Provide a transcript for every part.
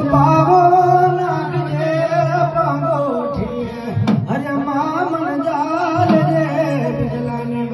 પાવો નાખજે પાંગોઠી અરે મામણ જાલ રે બિજલાની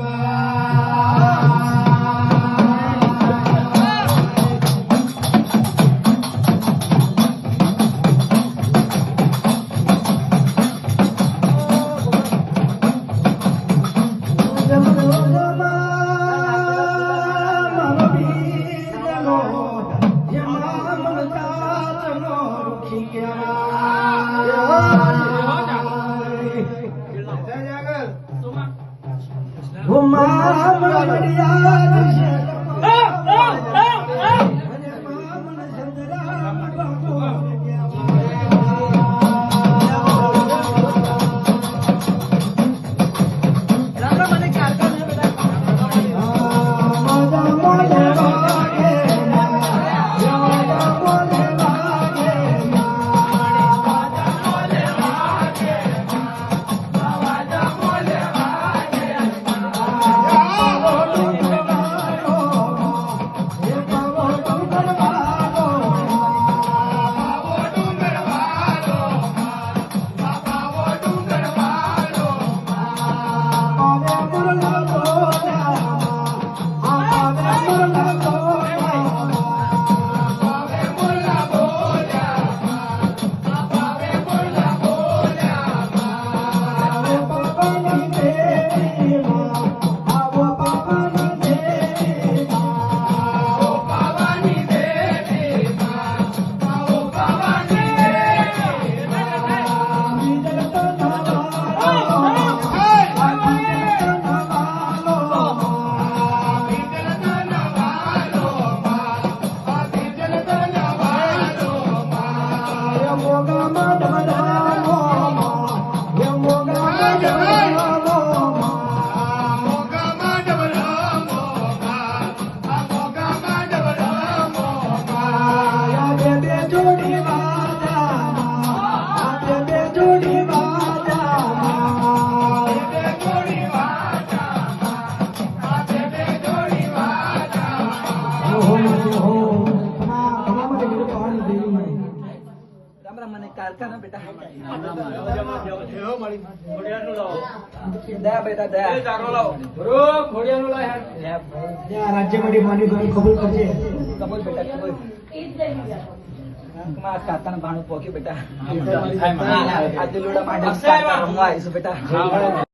કારખાના બેટા દયા બેટા દયા રાજ્યમાંથી માની કબૂલ કરજે કબૂલ બેટા કબૂલ કાકાના ભાણું પોક્યું બેટા આજે લોડા માટે રમવા આવીશું બેટા